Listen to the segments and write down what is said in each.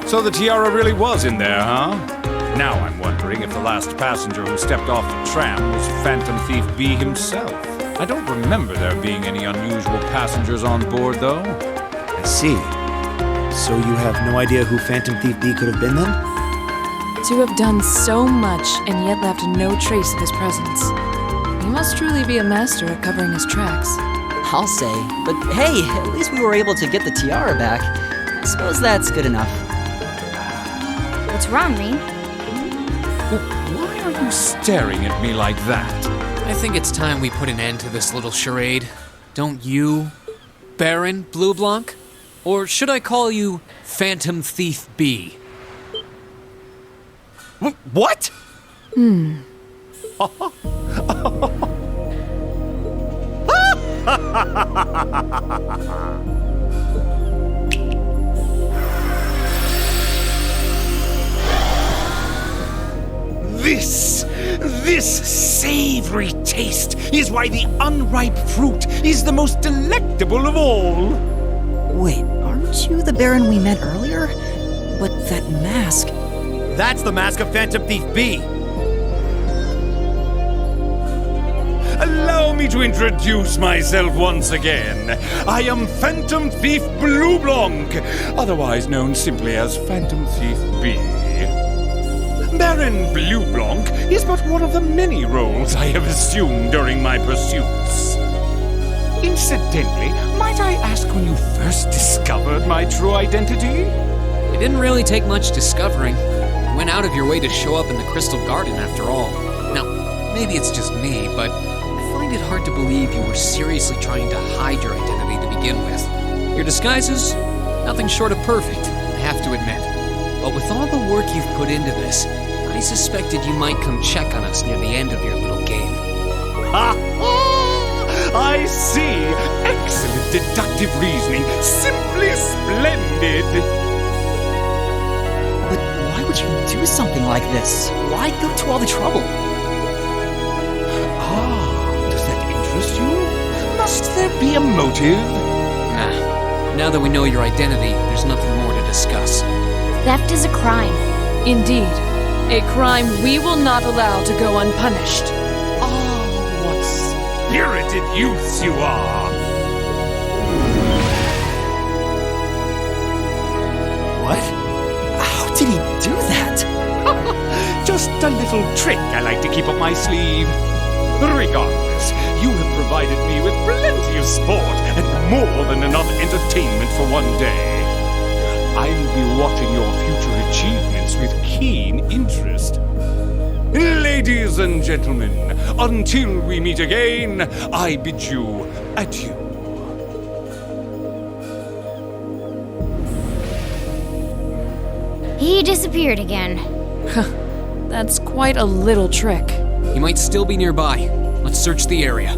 So the tiara really was in there, huh? Now I'm wondering if the last passenger who stepped off the tram was Phantom Thief B himself. I don't remember there being any unusual passengers on board, though. I see. So you have no idea who Phantom Thief B could have been then? To have done so much and yet left no trace of his presence. He must truly be a master at covering his tracks. I'll say, but hey, at least we were able to get the tiara back. I suppose that's good enough. What's wrong, Rean? Why are you staring at me like that? I think it's time we put an end to this little charade. Don't you, Baron Bleublanc? Or should I call you Phantom Thief B? What? This savory taste is why the unripe fruit is the most delectable of all. Wait, aren't you the Baron we met earlier? But that mask... That's the mask of Phantom Thief B! Allow me to introduce myself once again. I am Phantom Thief Bleublanc, otherwise known simply as Phantom Thief B. Baron Bleublanc is but one of the many roles I have assumed during my pursuits. Incidentally, might I ask when you first discovered my true identity? It didn't really take much discovering. You went out of your way to show up in the Crystal Garden after all. Now, maybe it's just me, but I find it hard to believe you were seriously trying to hide your identity to begin with. Your disguises? Nothing short of perfect, I have to admit. But with all the work you've put into this, I suspected you might come check on us near the end of your little game. Ha ha! I see! Excellent deductive reasoning. Simply splendid! But why would you do something like this? Why go to all the trouble? Does that interest you? Must there be a motive? Nah. Now that we know your identity, there's nothing more to discuss. Theft is a crime. Indeed, a crime we will not allow to go unpunished. What spirited youths you are! What? How did he do that? Just a little trick I like to keep up my sleeve. Regardless, you have provided me with plenty of sport and more than enough entertainment for one day. I'll be watching your future achievements with keen interest. Ladies and gentlemen, until we meet again, I bid you adieu. He disappeared again. That's quite a little trick. He might still be nearby. Let's search the area.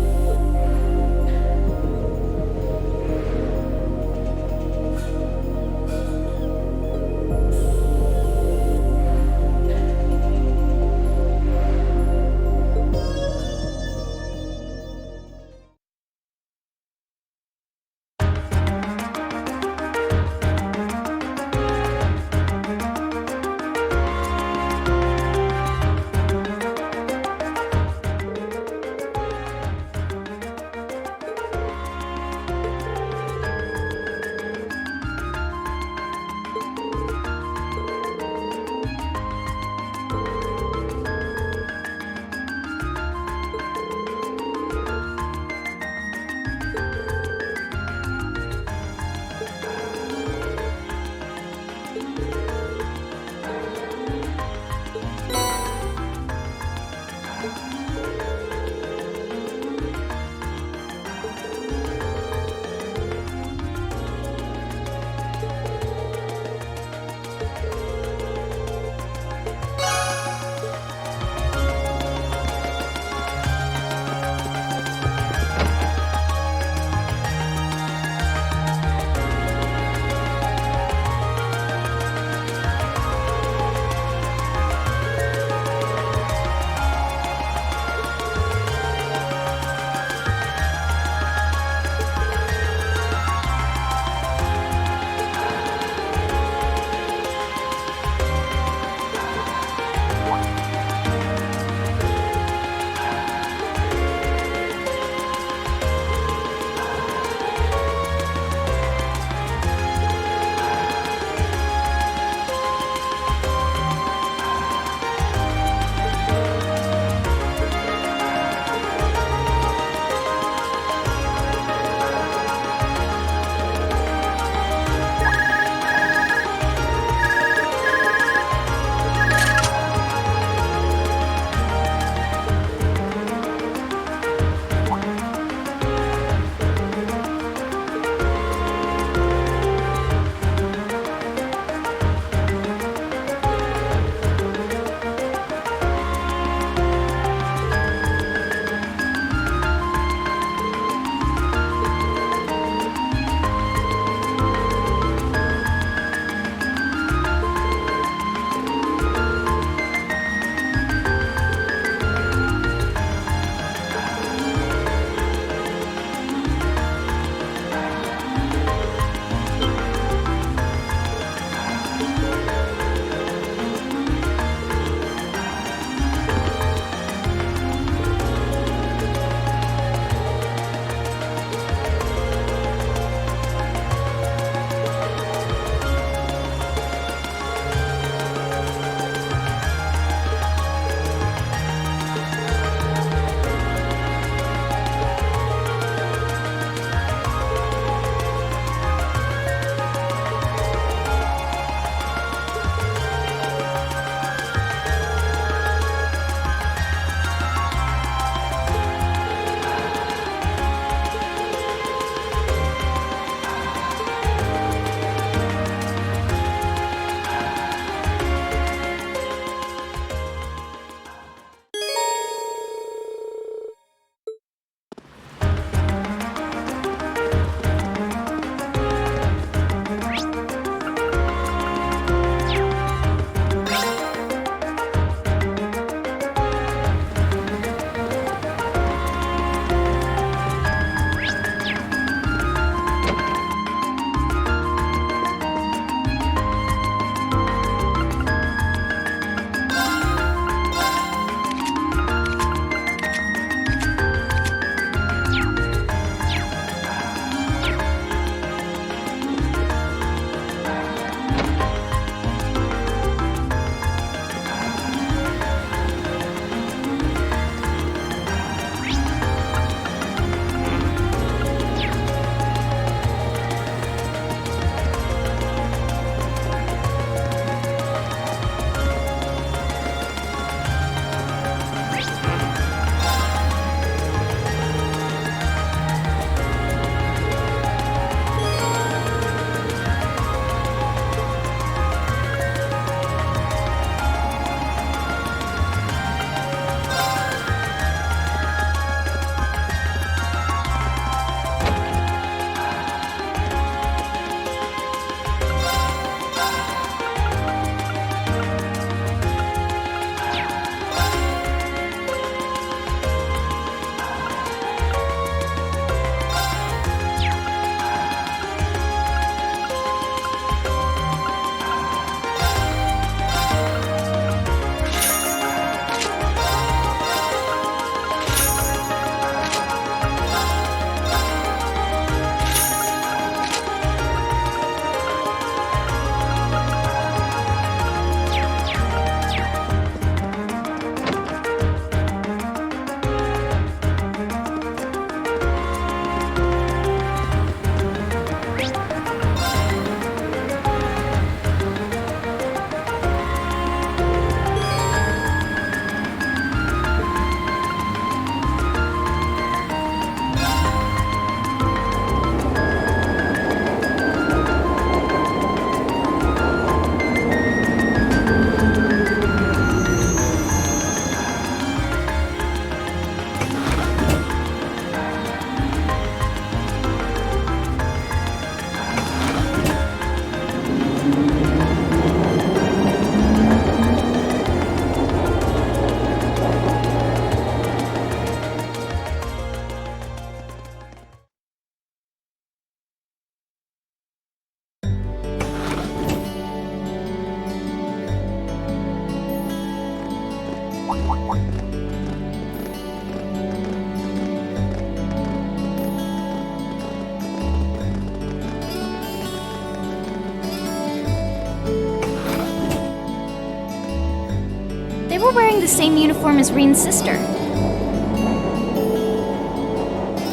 were wearing the same uniform as Reen's sister.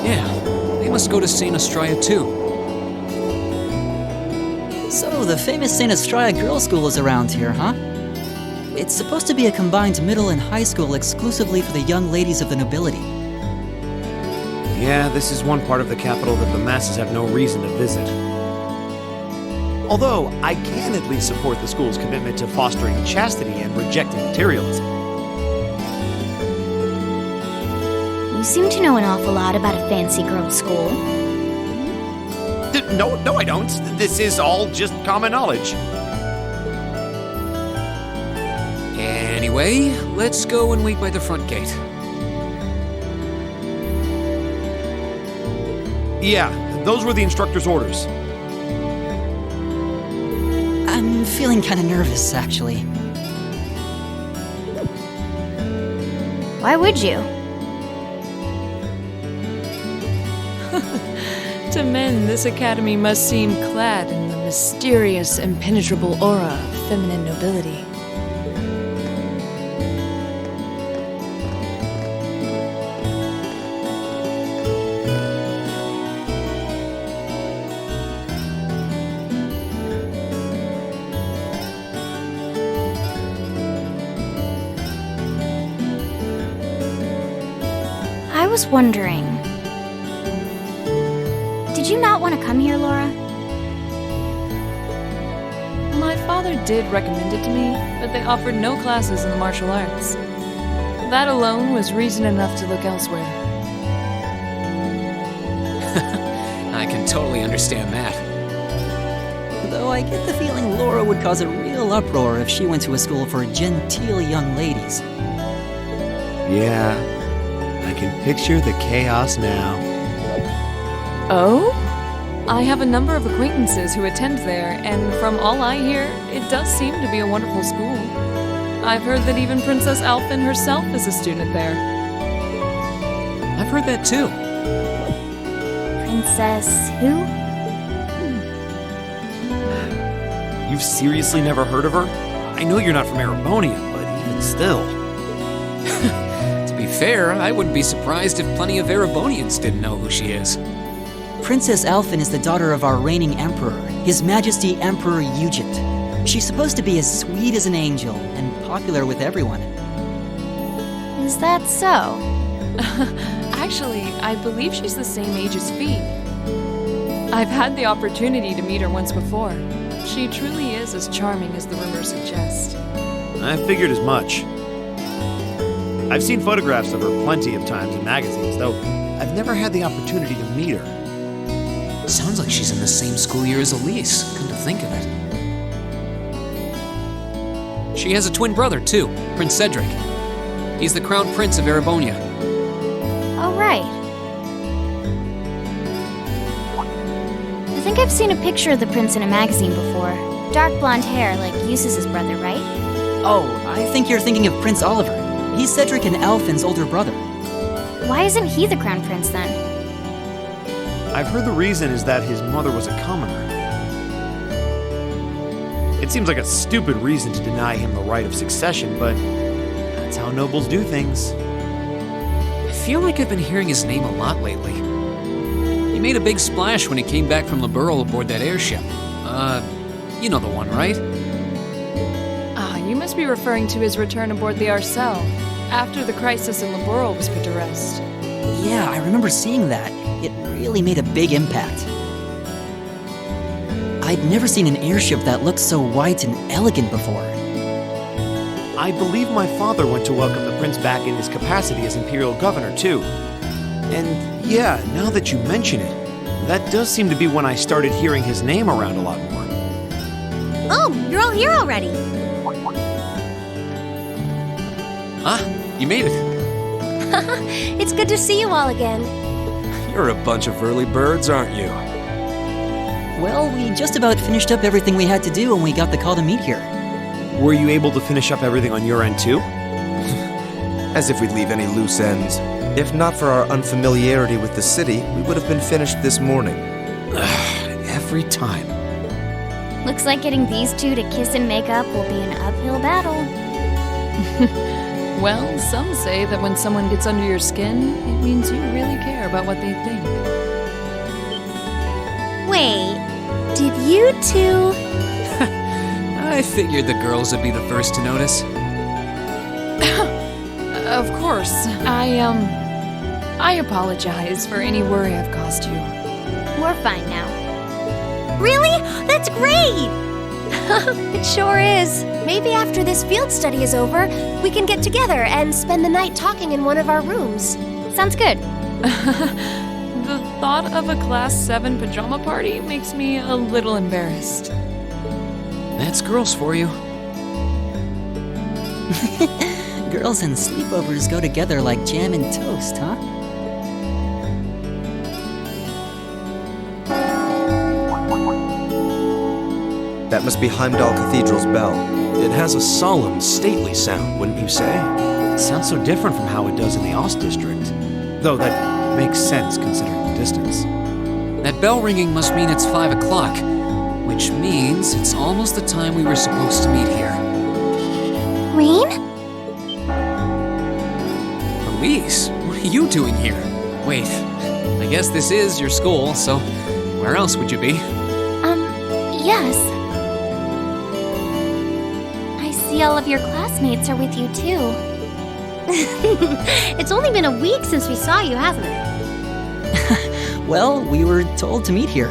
Yeah, they must go to St. Estrella too. So, the famous St. Estrella Girls' School is around here, huh? It's supposed to be a combined middle and high school exclusively for the young ladies of the nobility. Yeah, this is one part of the capital that the masses have no reason to visit. Although, I can at least support the school's commitment to fostering chastity and rejecting materialism. You seem to know an awful lot about a fancy girls' school. No, I don't. This is all just common knowledge. Anyway, let's go and wait by the front gate. Yeah, those were the instructor's orders. I'm feeling kind of nervous, actually. Why would you? To men, this academy must seem clad in the mysterious, impenetrable aura of feminine nobility. I was wondering, did you not want to come here, Laura? My father did recommend it to me, but they offered no classes in the martial arts. That alone was reason enough to look elsewhere. I can totally understand that. Though I get the feeling Laura would cause a real uproar if she went to a school for genteel young ladies. Yeah, I can picture the chaos now. Oh? I have a number of acquaintances who attend there, and from all I hear, it does seem to be a wonderful school. I've heard that even Princess Alfin herself is a student there. I've heard that too. Princess who? You've seriously never heard of her? I know you're not from Erebonian, but even still. To be fair, I wouldn't be surprised if plenty of Erebonians didn't know who she is. Princess Alfin is the daughter of our reigning emperor, His Majesty Emperor Ugent. She's supposed to be as sweet as an angel and popular with everyone. Is that so? Actually, I believe she's the same age as Fee. I've had the opportunity to meet her once before. She truly is as charming as the rumors suggest. I figured as much. I've seen photographs of her plenty of times in magazines, though I've never had the opportunity to meet her. Sounds like she's in the same school year as Elise, come to think of it. She has a twin brother, too, Prince Cedric. He's the crown prince of Erebonia. Oh, right. I think I've seen a picture of the prince in a magazine before. Dark blonde hair, like Eustace's brother, right? Oh, I think you're thinking of Prince Oliver. He's Cedric and Alfin's older brother. Why isn't he the crown prince then? I've heard the reason is that his mother was a commoner. It seems like a stupid reason to deny him the right of succession, but that's how nobles do things. I feel like I've been hearing his name a lot lately. He made a big splash when he came back from Liberl aboard that airship. You know the one, right? You must be referring to his return aboard the Arcel, after the crisis in Liberl was put to rest. Yeah, I remember seeing that. It really made a big impact. I'd never seen an airship that looked so white and elegant before. I believe my father went to welcome the prince back in his capacity as imperial governor, too. And yeah, now that you mention it, that does seem to be when I started hearing his name around a lot more. Oh, you're all here already. Huh? You made it. It's good to see you all again. You're a bunch of early birds, aren't you? Well, we just about finished up everything we had to do when we got the call to meet here. Were you able to finish up everything on your end, too? As if we'd leave any loose ends. If not for our unfamiliarity with the city, we would have been finished this morning. Every time. Looks like getting these two to kiss and make up will be an uphill battle. Well, some say that when someone gets under your skin, it means you really care about what they think. Wait, did you two... I figured the girls would be the first to notice. Of course. I apologize for any worry I've caused you. We're fine now. Really? That's great! It sure is. Maybe after this field study is over, we can get together and spend the night talking in one of our rooms. Sounds good. The thought of a Class 7 pajama party makes me a little embarrassed. That's girls for you. Girls and sleepovers go together like jam and toast, huh? That must be Heimdall Cathedral's bell. It has a solemn, stately sound, wouldn't you say? It sounds so different from how it does in the Ost district. Though that makes sense considering the distance. That bell ringing must mean it's 5 o'clock, which means it's almost the time we were supposed to meet here. Rain? Elise, what are you doing here? Wait, I guess this is your school, so where else would you be? Yes. I see all of your classmates are with you too. It's only been a week since we saw you, hasn't it? Well, we were told to meet here.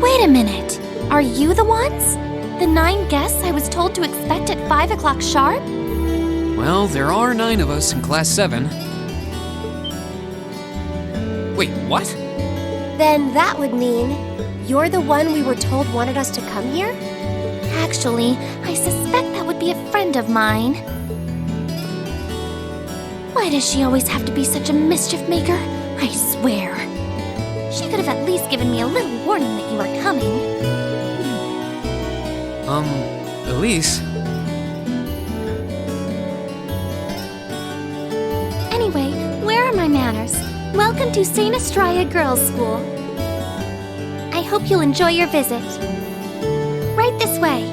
Wait a minute. Are you the ones? The 9 guests I was told to expect at 5 o'clock sharp? Well, there are 9 of us in Class 7. Wait, what? Then that would mean you're the one we were told wanted us to come here? Actually, I suspect that would be a friend of mine. Why does she always have to be such a mischief maker? I swear. She could have at least given me a little warning that you were coming. Elise? Anyway, where are my manners? Welcome to St. Estraya Girls' School. I hope you'll enjoy your visit. Right this way.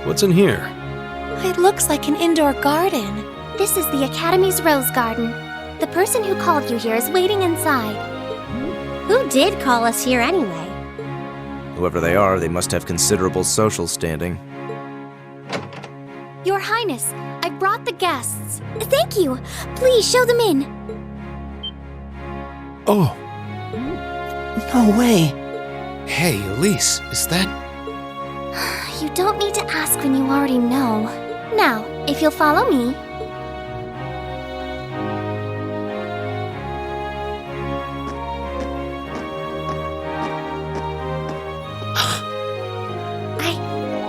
What's in here? It looks like an indoor garden. This is the Academy's rose garden. The person who called you here is waiting inside. Who did call us here anyway? Whoever they are, they must have considerable social standing. Your Highness, I brought the guests. Thank you. Please show them in. Oh, No way. Hey, Elise, is that... You don't need to ask when you already know. Now, if you'll follow me.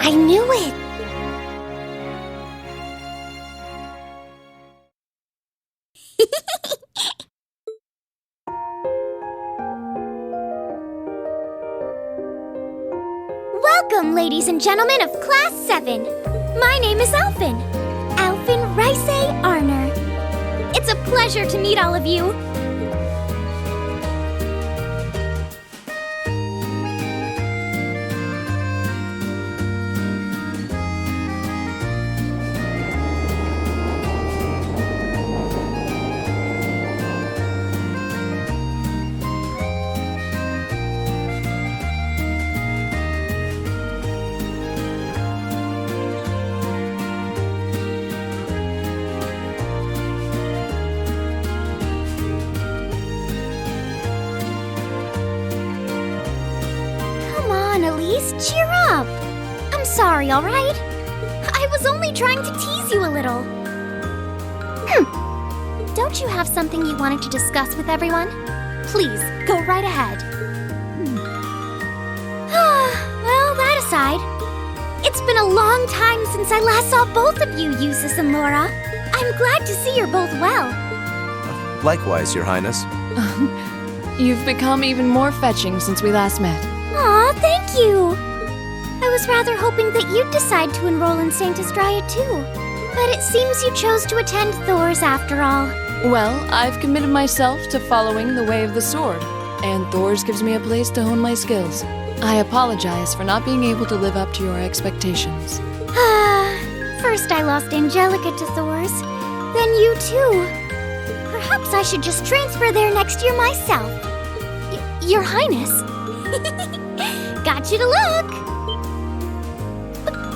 I knew it! Welcome, ladies and gentlemen of Class 7. My name is Alfin. Alfin Rice Arner. It's a pleasure to meet all of you. Elise, cheer up! I'm sorry, alright? I was only trying to tease you a little. Don't you have something you wanted to discuss with everyone? Please, go right ahead. Well, that aside, it's been a long time since I last saw both of you, Eustace and Laura. I'm glad to see you're both well. Likewise, Your Highness. You've become even more fetching since we last met. Aw, thank you! I was rather hoping that you'd decide to enroll in Saint Estraya too. But it seems you chose to attend Thor's after all. Well, I've committed myself to following the way of the sword, and Thor's gives me a place to hone my skills. I apologize for not being able to live up to your expectations. First I lost Angelica to Thor's, then you too. Perhaps I should just transfer there next year myself. Your Highness. Got you to look!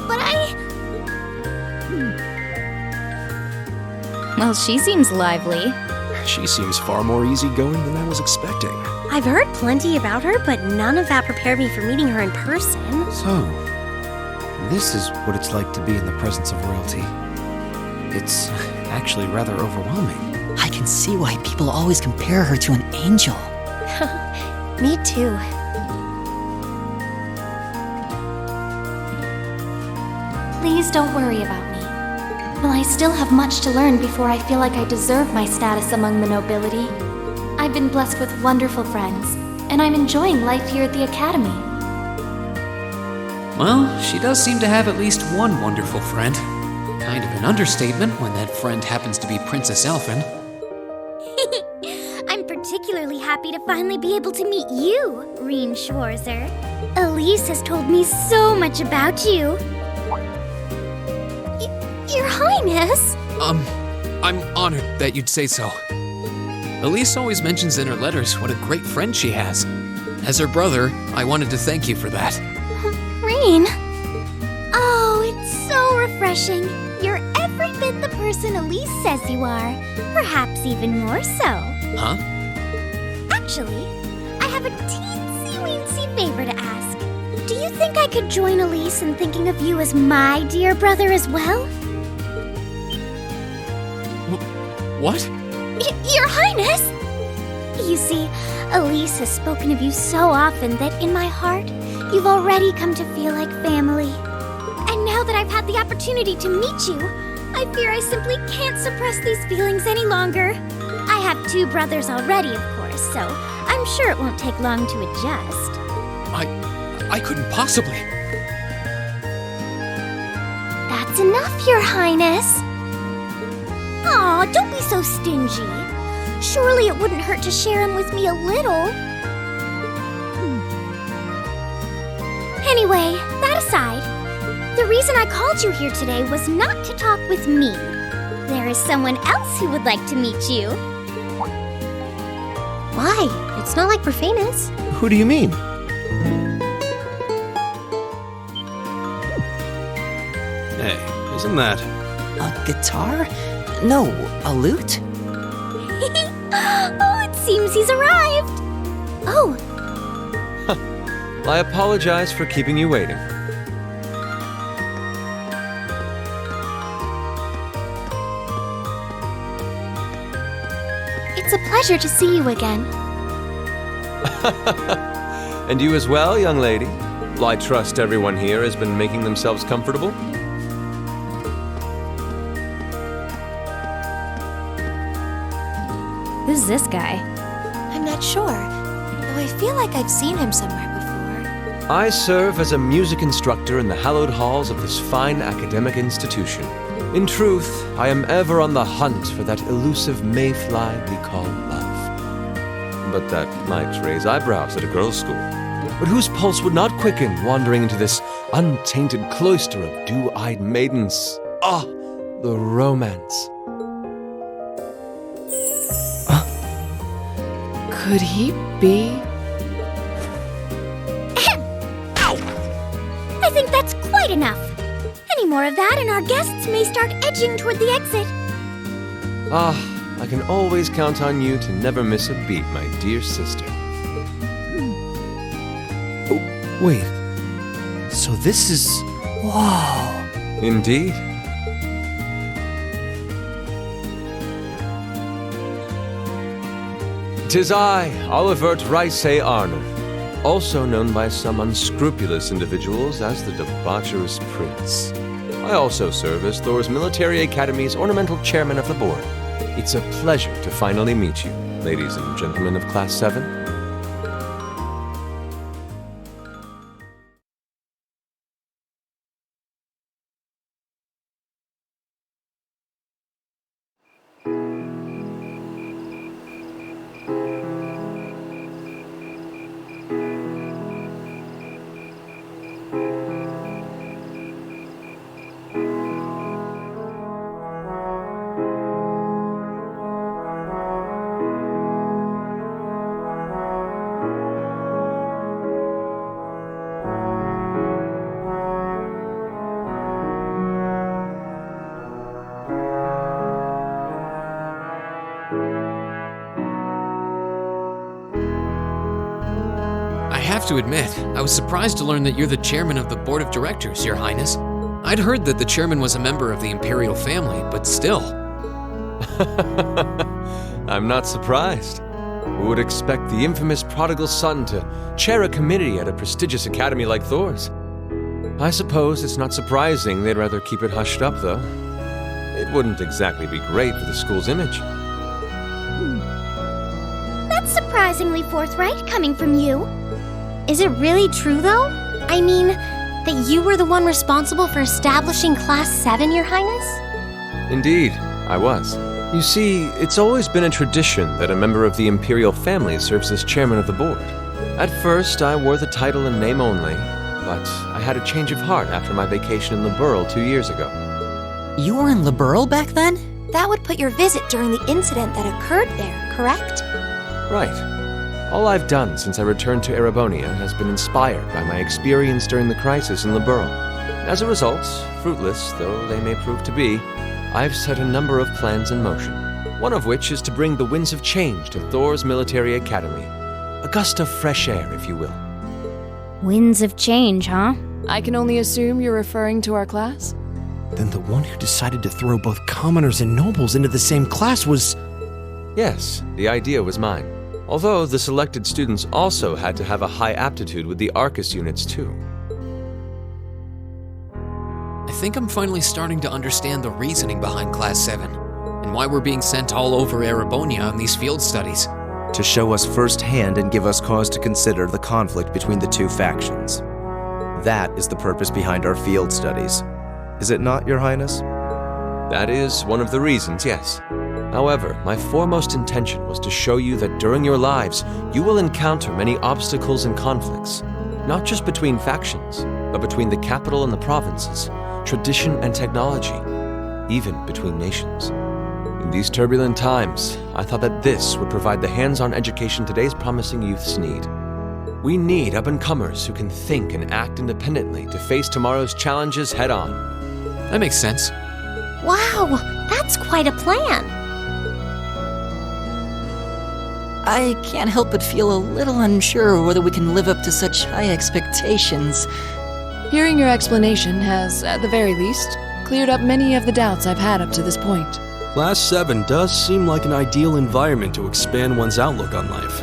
But I... Well, she seems lively. She seems far more easygoing than I was expecting. I've heard plenty about her, but none of that prepared me for meeting her in person. So, this is what it's like to be in the presence of royalty. It's actually rather overwhelming. I can see why people always compare her to an angel. Me too. Please don't worry about me. Well, I still have much to learn before I feel like I deserve my status among the nobility. I've been blessed with wonderful friends, and I'm enjoying life here at the Academy. Well, she does seem to have at least one wonderful friend. Kind of an understatement when that friend happens to be Princess Alfin. I'm particularly happy to finally be able to meet you, Reen Schwarzer. Elise has told me so much about you. Your Highness! I'm honored that you'd say so. Elise always mentions in her letters what a great friend she has. As her brother, I wanted to thank you for that. Reen? Oh, it's so refreshing. You're every bit the person Elise says you are. Perhaps even more so. Huh? Actually, I have a teensy-weensy favor to ask. Do you think I could join Elise in thinking of you as my dear brother as well? What? Your Highness! You see, Elise has spoken of you so often that in my heart, you've already come to feel like family. And now that I've had the opportunity to meet you, I fear I simply can't suppress these feelings any longer. I have 2 brothers already, of course, so I'm sure it won't take long to adjust. I couldn't possibly. That's enough, Your Highness. Aw, don't be so stingy. Surely it wouldn't hurt to share him with me a little. Anyway, that aside, the reason I called you here today was not to talk with me. There is someone else who would like to meet you. Why? It's not like we're famous. Who do you mean? Hey, isn't that... A guitar? No, a lute? Oh, it seems he's arrived. Oh, I apologize for keeping you waiting. it's a pleasure to see you again. And you as well, young lady. I trust everyone here has been making themselves comfortable? Who's this guy? I'm not sure, though I feel like I've seen him somewhere before. I serve as a music instructor in the hallowed halls of this fine academic institution. In truth, I am ever on the hunt for that elusive mayfly we call love. But that might raise eyebrows at a girls' school. But whose pulse would not quicken wandering into this untainted cloister of dew-eyed maidens? Ah, the romance. Could he be? I think that's quite enough. Any more of that and our guests may start edging toward the exit. Ah, I can always count on you to never miss a beat, my dear sister. Oh, wait. So this is... Wow. Indeed. 'Tis I, Olivert Arner, also known by some unscrupulous individuals as the debaucherous prince. I also serve as Thor's Military Academy's ornamental chairman of the board. It's a pleasure to finally meet you, ladies and gentlemen of Class 7. I have to admit, I was surprised to learn that you're the chairman of the board of directors, Your Highness. I'd heard that the chairman was a member of the imperial family, but still. I'm not surprised. Who would expect the infamous prodigal son to chair a committee at a prestigious academy like Thor's? I suppose it's not surprising they'd rather keep it hushed up, though. It wouldn't exactly be great for the school's image. That's surprisingly forthright coming from you. Is it really true, though? I mean, that you were the one responsible for establishing Class 7, Your Highness? Indeed, I was. You see, it's always been a tradition that a member of the imperial family serves as chairman of the board. At first, I wore the title in name only, but I had a change of heart after my vacation in Liberl 2 years ago. You were in Liberl back then? That would put your visit during the incident that occurred there, correct? Right. All I've done since I returned to Erebonia has been inspired by my experience during the crisis in Liberl. As a result, fruitless though they may prove to be, I've set a number of plans in motion. One of which is to bring the winds of change to Thor's Military Academy. A gust of fresh air, if you will. Winds of change, huh? I can only assume you're referring to our class? Then the one who decided to throw both commoners and nobles into the same class was... Yes, the idea was mine. Although the selected students also had to have a high aptitude with the Arcus units too. I think I'm finally starting to understand the reasoning behind Class 7, and why we're being sent all over Erebonia on these field studies. To show us firsthand and give us cause to consider the conflict between the two factions. That is the purpose behind our field studies. Is it not, Your Highness? That is one of the reasons, yes. However, my foremost intention was to show you that during your lives, you will encounter many obstacles and conflicts, not just between factions, but between the capital and the provinces, tradition and technology, even between nations. In these turbulent times, I thought that this would provide the hands-on education today's promising youths need. We need up-and-comers who can think and act independently to face tomorrow's challenges head-on. That makes sense. Wow, that's quite a plan. I can't help but feel a little unsure whether we can live up to such high expectations. Hearing your explanation has, at the very least, cleared up many of the doubts I've had up to this point. Class 7 does seem like an ideal environment to expand one's outlook on life.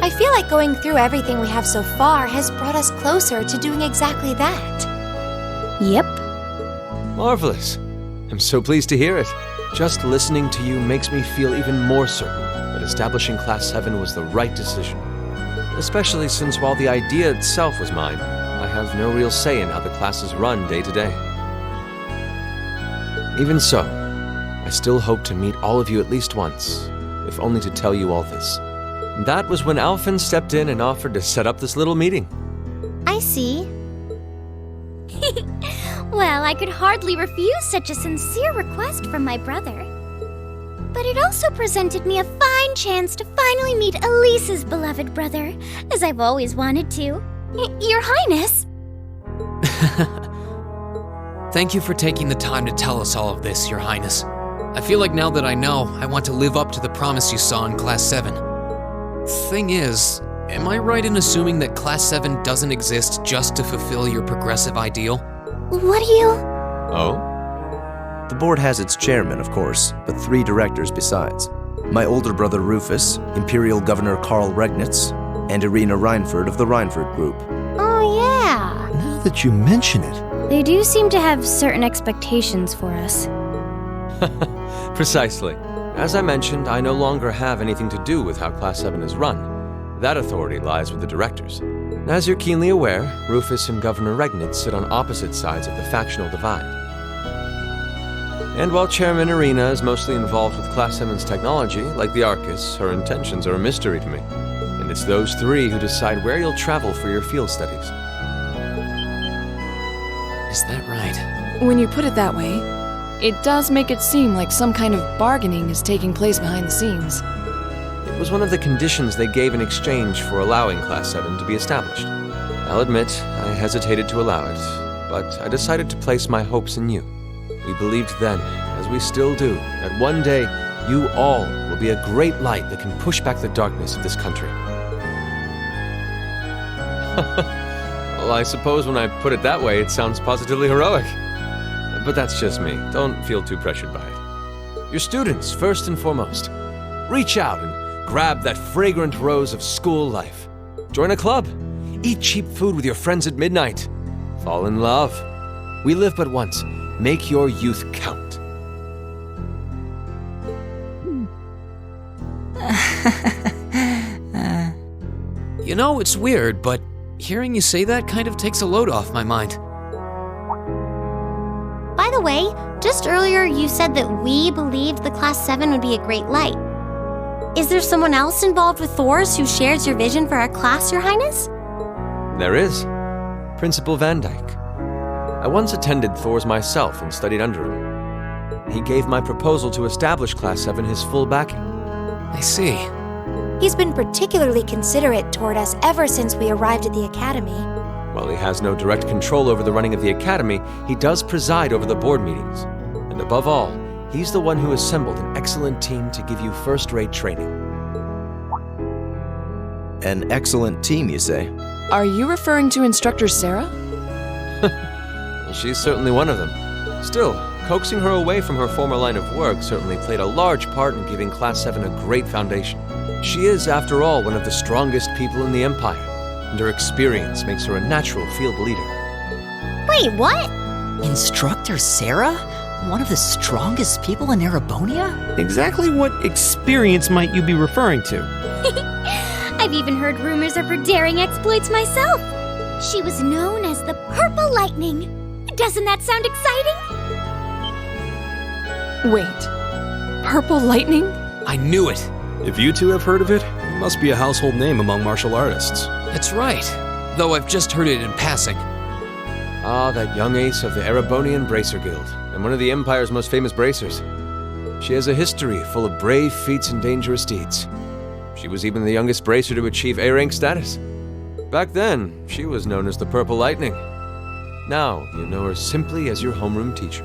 I feel like going through everything we have so far has brought us closer to doing exactly that. Yep. Marvelous. I'm so pleased to hear it. Just listening to you makes me feel even more certain that establishing Class 7 was the right decision. Especially since while the idea itself was mine, I have no real say in how the class is run day to day. Even so, I still hope to meet all of you at least once, if only to tell you all this. That was when Alfin stepped in and offered to set up this little meeting. I see. Well, I could hardly refuse such a sincere request from my brother. But it also presented me a fine chance to finally meet Elise's beloved brother, as I've always wanted to. Your Highness! Thank you for taking the time to tell us all of this, Your Highness. I feel like now that I know, I want to live up to the promise you saw in Class 7. Thing is, am I right in assuming that Class 7 doesn't exist just to fulfill your progressive ideal? What do you... Oh? The board has its chairman, of course, but 3 directors besides. My older brother Rufus, Imperial Governor Karl Regnitz, and Irina Reinford of the Reinford Group. Oh, yeah. Now that you mention it, They do seem to have certain expectations for us. Precisely. As I mentioned, I no longer have anything to do with how Class 7 is run. That authority lies with the directors. As you're keenly aware, Rufus and Governor Regnitz sit on opposite sides of the factional divide. And while Chairman Irina is mostly involved with Class 7's technology, like the Arcus, her intentions are a mystery to me. And it's those 3 who decide where you'll travel for your field studies. Is that right? When you put it that way, it does make it seem like some kind of bargaining is taking place behind the scenes. It was one of the conditions they gave in exchange for allowing Class 7 to be established. I'll admit, I hesitated to allow it, but I decided to place my hopes in you. We believed then, as we still do, that one day you all will be a great light that can push back the darkness of this country. Well, I suppose when I put it that way, it sounds positively heroic. But that's just me. Don't feel too pressured by it. Your students, first and foremost. Reach out and grab that fragrant rose of school life. Join a club. Eat cheap food with your friends at midnight. Fall in love. We live but once. Make your youth count. You know, it's weird, but hearing you say that kind of takes a load off my mind. By the way, just earlier you said that we believed the Class 7 would be a great light. Is there someone else involved with Thor's who shares your vision for our class, Your Highness? There is. Principal Van Dyke. I once attended Thor's myself and studied under him. He gave my proposal to establish Class 7 his full backing. I see. He's been particularly considerate toward us ever since we arrived at the Academy. While he has no direct control over the running of the Academy, he does preside over the board meetings. And above all, he's the one who assembled an excellent team to give you first-rate training. An excellent team, you say? Are you referring to Instructor Sarah? Well, she's certainly one of them. Still, coaxing her away from her former line of work certainly played a large part in giving Class 7 a great foundation. She is, after all, one of the strongest people in the Empire, and her experience makes her a natural field leader. Wait, what? Instructor Sarah? One of the strongest people in Erebonia? exactly what experience might you be referring to? I've even heard rumors of her daring exploits myself. She was known as the Purple Lightning. Doesn't that sound exciting? Wait. Purple Lightning? I knew it. If you 2 have heard of it, it must be a household name among martial artists. That's right. Though I've just heard it in passing. Ah, that young ace of the Erebonian Bracer Guild, and one of the Empire's most famous bracers. She has a history full of brave feats and dangerous deeds. She was even the youngest bracer to achieve A-rank status. Back then, she was known as the Purple Lightning. Now, you know her simply as your homeroom teacher.